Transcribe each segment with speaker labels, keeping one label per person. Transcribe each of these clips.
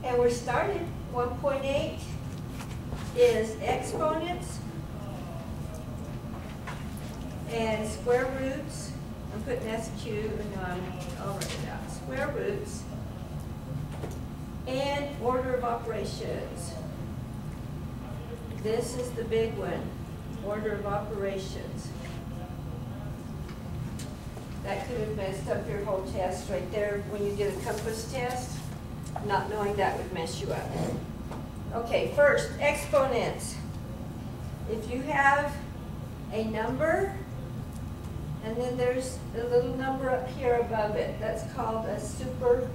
Speaker 1: And we're started. 1.8 is exponents and square roots. I'm putting SQ, and I'll write it out. Square roots and order of operations. This is the big one, order of operations. That could have messed up your whole test right there when you did a compass test. Not knowing that would mess you up. Okay, first, exponents. If you have a number, and then there's a little number up here above it, that's called a superscript.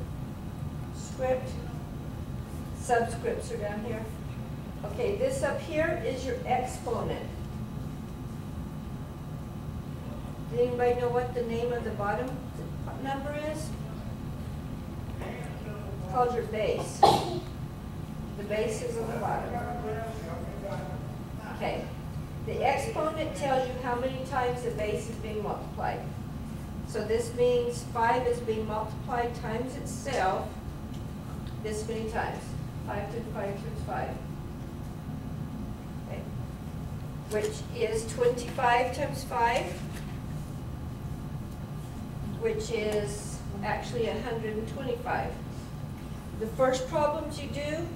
Speaker 1: Subscripts are down here. Okay, this up here is your exponent. Does anybody know what the name of the bottom number is? It's called your base. The base is on the bottom. Okay. The exponent tells you how many times the base is being multiplied. So this means 5 is being multiplied times itself this many times. 5 times 5 times 5. Okay. Which is 25 times 5, which is actually 125. The first problems you do,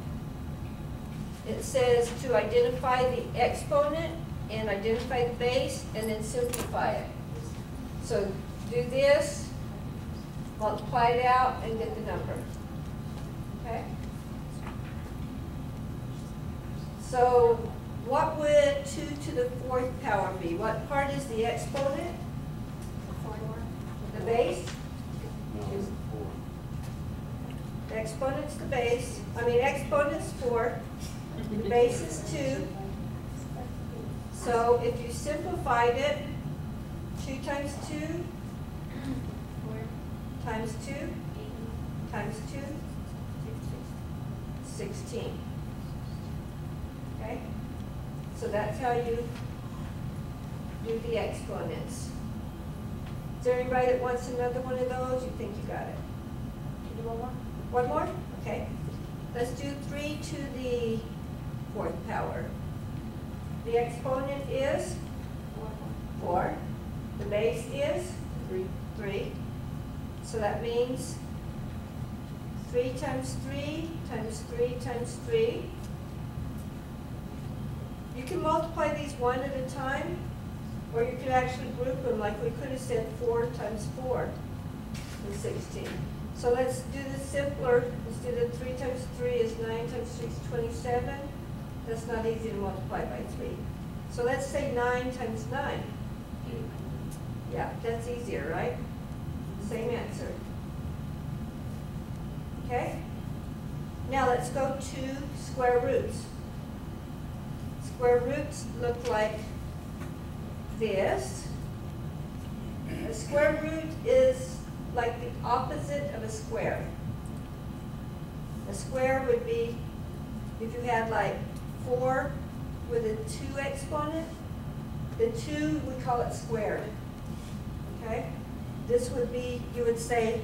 Speaker 1: it says to identify the exponent and identify the base and then simplify it. So do this, multiply it out, and get the number. Okay? So what would 2 to the 4th power be? What part is the exponent? The base? The exponent's the base. Exponent's 4. The base is 2. So if you simplified it, 2 times 2 times 2 times 2, 16. Okay? So that's how you do the exponents. Is there anybody that wants another one of those? You think you got it? Can you do one more? One more? Okay. Let's do 3 to the 4th power. The exponent is 4. The base is 3. So that means 3 times 3 times 3 times 3. You can multiply these one at a time, or you could actually group them, like we could have said 4 times 4 is 16. So let's do this simpler. Let's do the 3 times 3 is 9 times 3 is 27. That's not easy to multiply by 3. So let's say 9 times 9. Yeah, that's easier, right? Same answer. Okay? Now let's go to square roots. Square roots look like this. A square root is like the opposite of a square. A square would be if you had like 4 with a 2 exponent, the 2, we call it squared. Okay? This would be, you would say,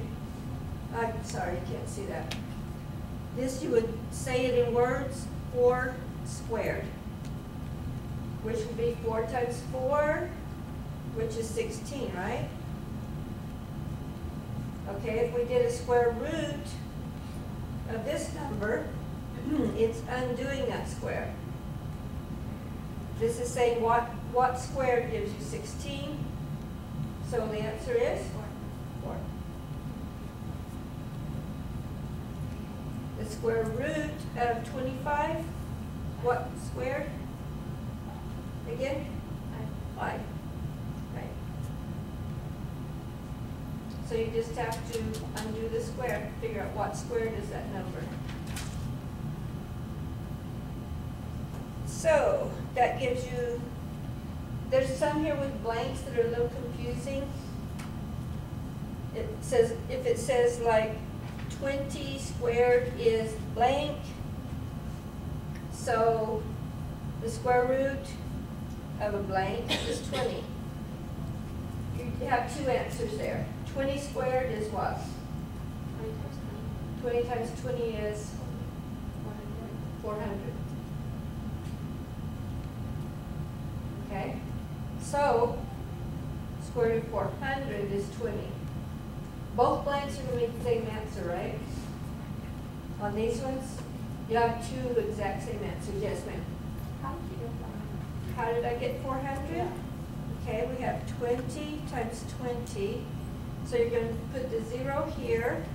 Speaker 1: I'm sorry, you can't see that. This, you would say it in words, 4 squared, which would be 4 times 4, which is 16, right? Okay, if we did a square root of this number, it's undoing that square. This is saying what squared gives you 16? So the answer is 4. The square root of 25, what squared? Again? 5. Right. So you just have to undo the square, figure out what squared is that number. So that gives you, there's some here with blanks that are a little confusing. It says, if it says like 20 squared is blank, so the square root of a blank is 20. You have 2 answers there. 20 squared is what? 20 times 20 is 400. Okay? So, square root of 400 is 20. Both blanks are going to make the same answer, right? On these ones, you have two exact same answers. Yes, ma'am.
Speaker 2: How did you get 400?
Speaker 1: How did I get 400?
Speaker 2: Yeah.
Speaker 1: Okay, we have 20 times 20. So you're going to put the 0 here,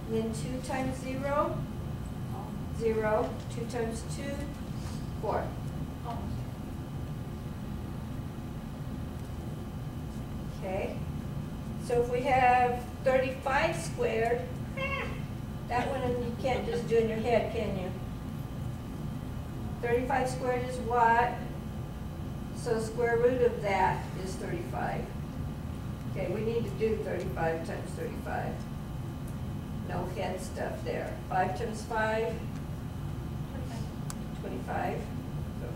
Speaker 1: and then 2 times 0, 0, 2 times 2, 4.
Speaker 2: Oh.
Speaker 1: Okay, so if we have 35 squared, that one you can't just do in your head, can you? 35 squared is what? So square root of that is 35. Okay, we need to do 35 times 35. No head stuff there. 5 times 5, 25. So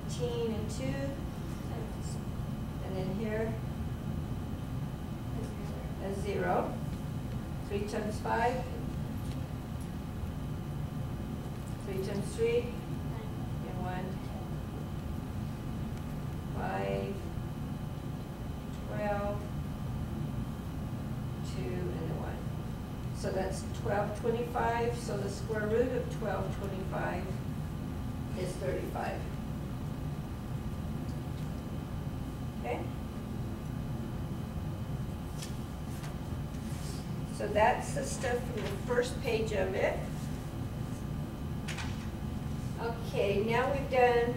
Speaker 1: 15 and 2. And then here, a 0. 3 times 5. 3 times 3. And 1. 5. 12. 2 and a 1. So that's 1225. So the square root of 1225 is 35. Okay? So that's the stuff from the first page of it. Okay, now we've done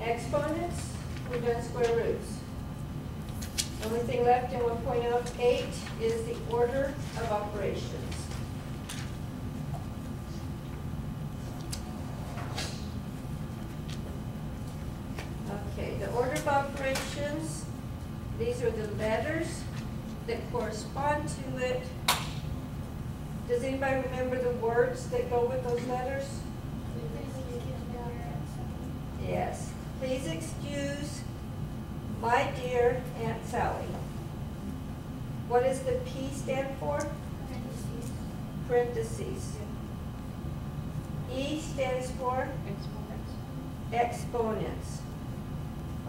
Speaker 1: exponents, we've done square roots. The only thing left in 1.08 is the order of operations. Okay, the order of operations, these are the letters that correspond to it. Does anybody remember the words that go with those letters? Yes. Please excuse my dear Aunt Sally. What does the P stand for? Parentheses. E stands for? Exponents.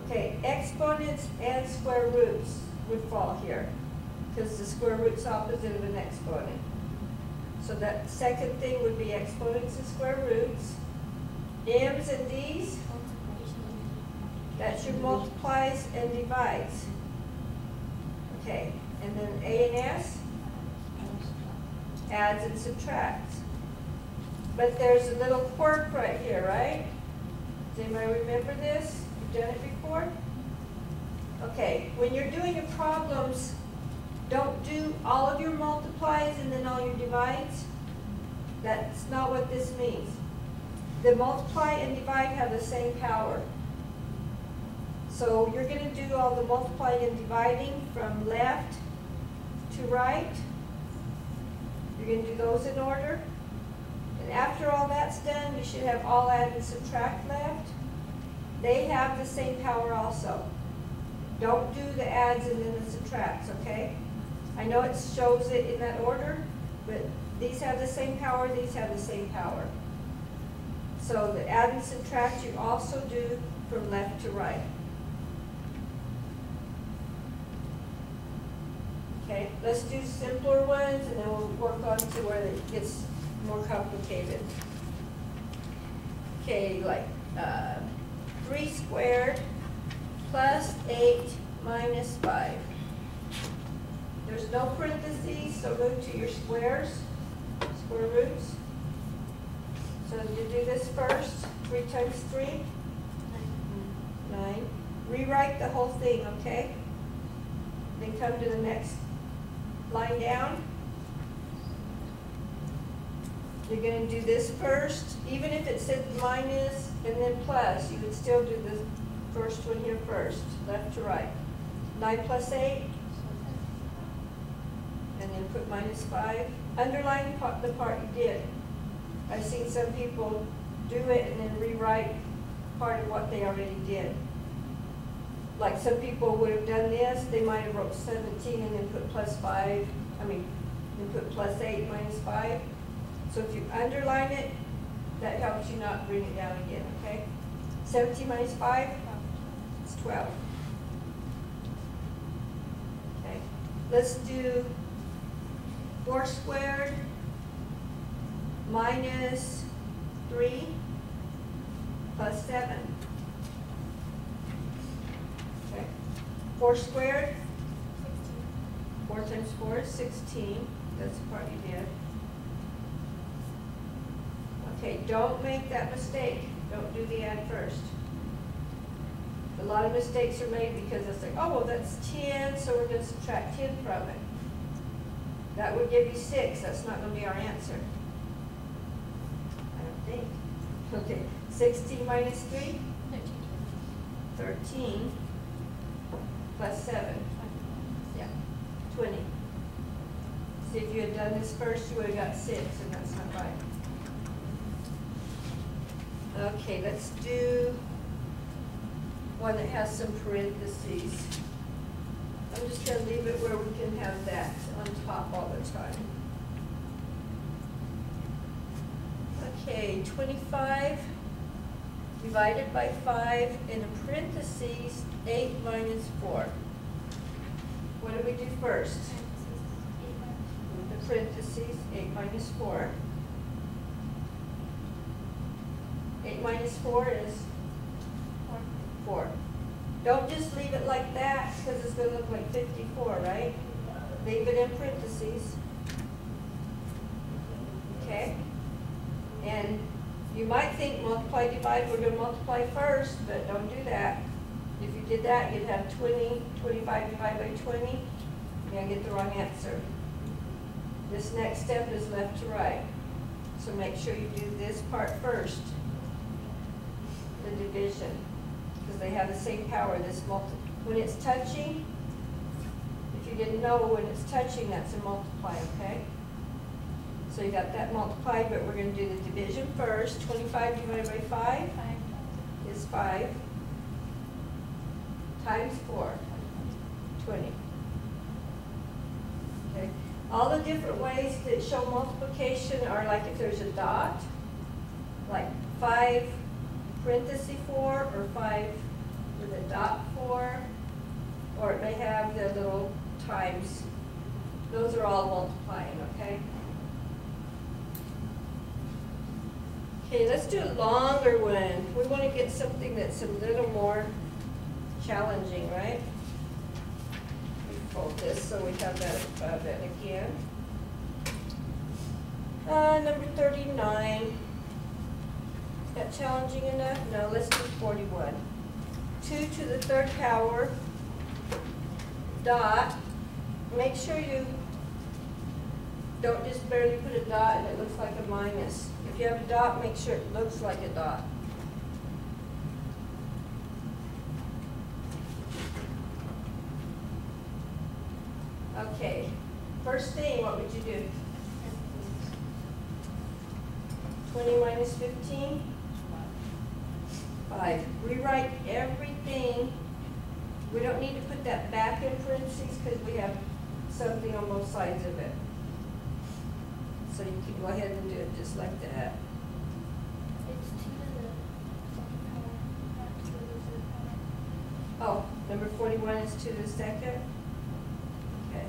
Speaker 1: Okay, exponents and square roots would fall here, because the square root's opposite of an exponent. So that second thing would be exponents and square roots. M's and D's, that's your multiplies and divides. Okay, and then A and S, adds and subtracts. But there's a little quirk right here, right? Does anybody remember this? You've done it before? Okay, when you're doing your problems, don't do all of your multiplies and then all your divides. That's not what this means. The multiply and divide have the same power. So you're going to do all the multiplying and dividing from left to right. You're going to do those in order. And after all that's done, you should have all add and subtract left. They have the same power also. Don't do the adds and then the subtracts, okay? I know it shows it in that order, but these have the same power, these have the same power. So the add and subtract you also do from left to right. Okay, let's do simpler ones and then we'll work on to where it gets more complicated. Okay, like 3 squared plus 8 minus 5. There's no parentheses, so go to your squares, square roots. So you do this first, 3 times 3, 9. Rewrite the whole thing, okay? Then come to the next line down. You're going to do this first. Even if it said minus and then plus, you would still do the first one here first, left to right. 9 plus 8. And then put minus 5. Underline the part you did. I've seen some people do it and then rewrite part of what they already did. Like some people would have done this, they might have wrote 17 and then put plus 5, then put plus 8 minus 5. So if you underline it, That helps you not bring it down again, okay? 17 minus 5? It's 12. Okay, let's do 4 squared minus 3 plus 7. Okay, 4 squared, 4 times 4 is 16. That's the part you did. Okay, don't make that mistake. Don't do the add first. A lot of mistakes are made because it's like, oh, well, that's 10, so we're going to subtract 10 from it. That would give you 6. That's not going to be our answer. I don't think. Okay, 16 minus 3? 13 plus 7. Yeah, 20. See, if you had done this first, you would have got 6, and that's not right. Okay, let's do one that has some parentheses. I'm just going to leave it where we can have that on top all the time. Okay, 25 divided by 5 in a parentheses 8 minus 4. What do we do first? The parentheses 8 minus 4. 8 minus 4 is 4. Don't just leave it like that because it's going to look like 54, right? Leave it in parentheses. Okay? And you might think multiply, divide, we're going to multiply first, but don't do that. If you did that, you'd have 20, 25 divided by 20. You're going to get the wrong answer. This next step is left to right. So make sure you do this part first. The division, because they have the same power. When it's touching, if you didn't know, when it's touching, that's a multiply, okay? So you got that multiplied, but we're going to do the division first. 25 divided by 5 is 5 times 4, 20. Okay. All the different ways that show multiplication are like if there's a dot, like 5 parenthesis 4, or 5 with a dot 4, or it may have the little times. Those are all multiplying, okay? Okay, let's do a longer one. We want to get something that's a little more challenging, right? We fold this so we have that above it again. Number 39. Is that challenging enough? No, let's do 41. 2 to the 3rd power, dot. Make sure you don't just barely put a dot and it looks like a minus. If you have a dot, make sure it looks like a dot. Okay, first thing, what would you do? 20 minus 15? 5. Rewrite everything. We don't need to put that back in parentheses because we have something on both sides of it. So you can go ahead and do it just like that.
Speaker 2: It's 2 to the 2nd power, not 2 to the 3rd power.
Speaker 1: Oh, number 41 is 2 to the 2nd? Okay.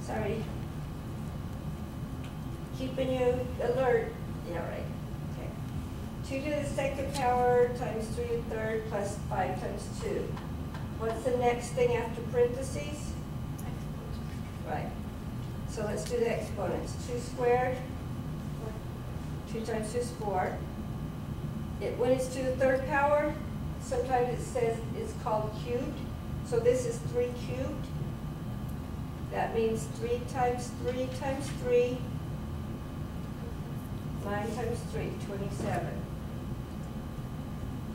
Speaker 1: Sorry. Keeping you alert. Yeah, right. Okay. 2 to the 2nd power times 3 to the 3rd plus 5 times 2. What's the next thing after parentheses? Right. So let's do the exponents. 2 squared. 2 times 2 is 4. When it's to the 3rd power, sometimes it says it's called cubed. So this is 3 cubed. That means 3 times 3 times 3. 9 times 3, 27.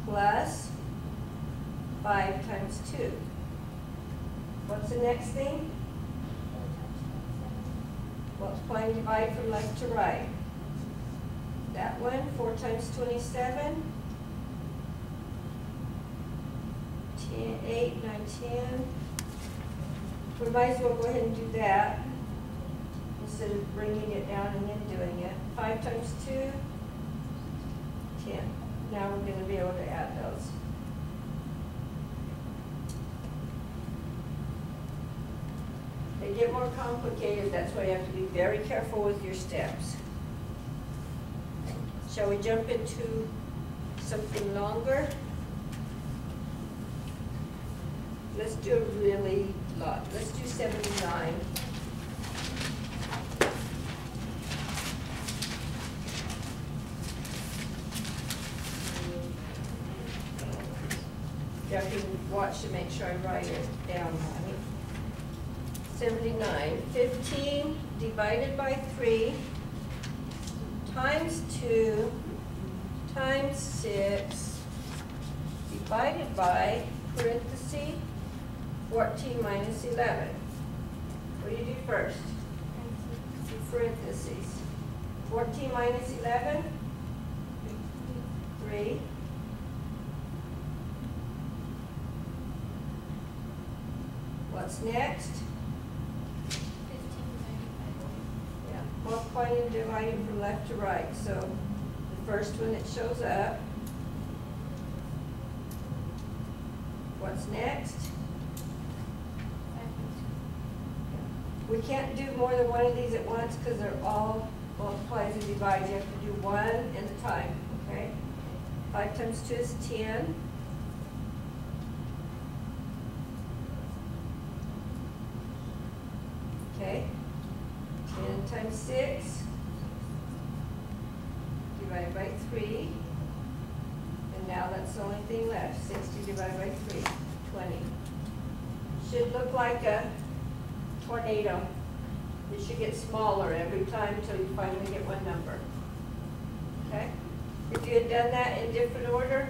Speaker 1: Plus 5 times 2. What's the next thing?
Speaker 2: 4 times 27.
Speaker 1: Multiply and divide from left to right. That one, 4 times 27. 10, 8, 9, 10. We might as well go ahead and do that instead of bringing it down and then doing it. 5 times 2, 10. Now we're going to be able to add those. They get more complicated, that's why you have to be very careful with your steps. Shall we jump into something longer? Let's do a really lot. Let's do 79. You have to watch to make sure I write it down, honey. 79. 15 divided by 3 times 2 times 6 divided by parenthesis 14 minus 11. What do you do first? Do parentheses. 14 minus 11? 3. What's next?
Speaker 2: 15 divided by 3.
Speaker 1: Yeah, multiplying and dividing from left to right. So the first one that shows up. What's next?
Speaker 2: 5 times
Speaker 1: We can't do more than one of these at once because they're all multiplies and divides. You have to do one at a time, okay? 5 times 2 is 10. Okay, 10 times 6 divided by 3. And now that's the only thing left. 60 divided by 3, 20. Should look like a tornado. It should get smaller every time until you finally get one number. Okay? If you had done that in different order,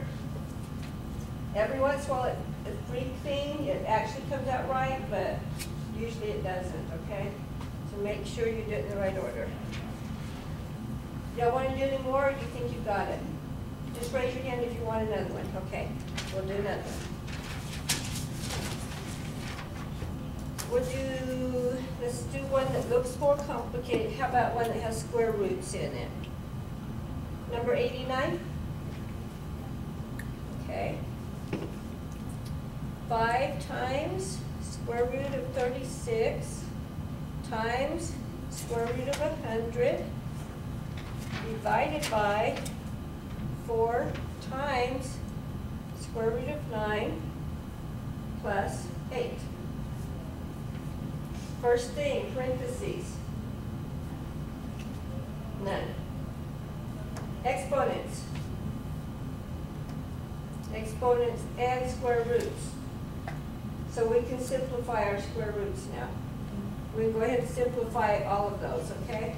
Speaker 1: every once in a while it's pretty clean. It actually comes out right, but usually it doesn't, okay? So make sure you do it in the right order. Y'all want to do any more, or do you think you got it? Just raise your hand if you want another one. Okay, we'll do another one. Let's do one that looks more complicated. How about one that has square roots in it? Number 89? Okay. 5 times square root of 36 times square root of 100 divided by 4 times square root of 9 plus 8. First thing, parentheses. None. Exponents. Exponents and square roots. So we can simplify our square roots now. We can go ahead and simplify all of those, okay?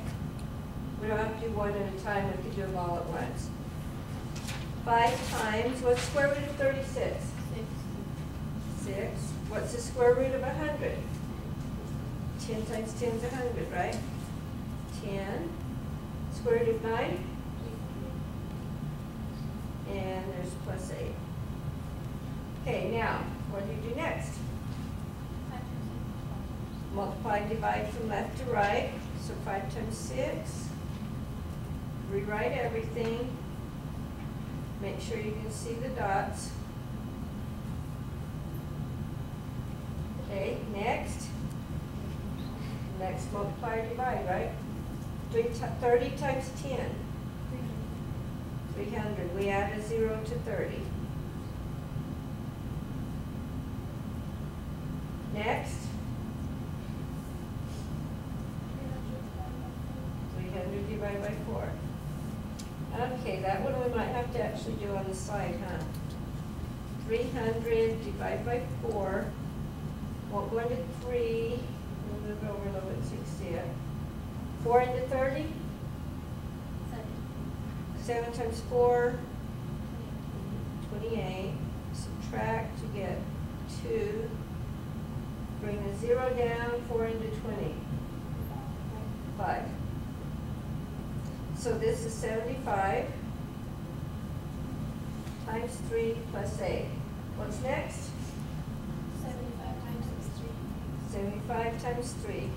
Speaker 1: We don't have to do one at a time, we can do them all at once. 5 times, what's the square root of 36? 6. What's the square root of 100? 10 times 10 is 100, right? 10. Square root of 9? And there's plus 8. Okay, now, what do you do next? Multiply and divide from left to right. So 5 times 6. Rewrite everything. Make sure you can see the dots. Okay, next. Next, multiply or divide, right? 30 times 10. 300. We add a 0 to 30. Next. 300 divided by 4. Okay, that one we might have to actually do on the side, huh? 300 divided by 4. Won't go into 3. We'll move it over a little bit so you can see it. 4 into 30? 7 times 4, 28. Subtract to get 2. Bring the 0 down, 4 into 20. 5. So this is 75 times 3 plus 8. What's next?
Speaker 2: 75 times 3.
Speaker 1: 75 times 3.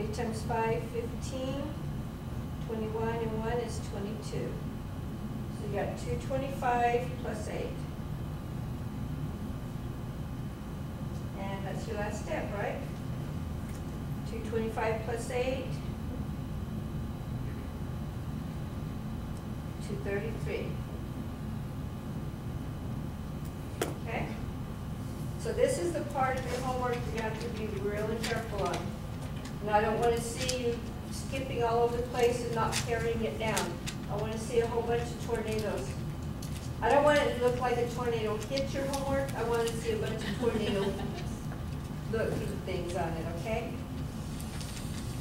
Speaker 1: 20 times 5, 15. 21 and 1 is 22. So you got 225 plus 8. And that's your last step, right? 225 plus 8. 233. Okay? So this is the part of your homework you have to be really careful on. And I don't want to see you skipping all over the place and not carrying it down. I want to see a whole bunch of tornadoes. I don't want it to look like a tornado hit your homework. I want to see a bunch of tornado looking things on it, okay?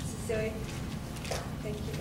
Speaker 1: Cecilia? Thank you.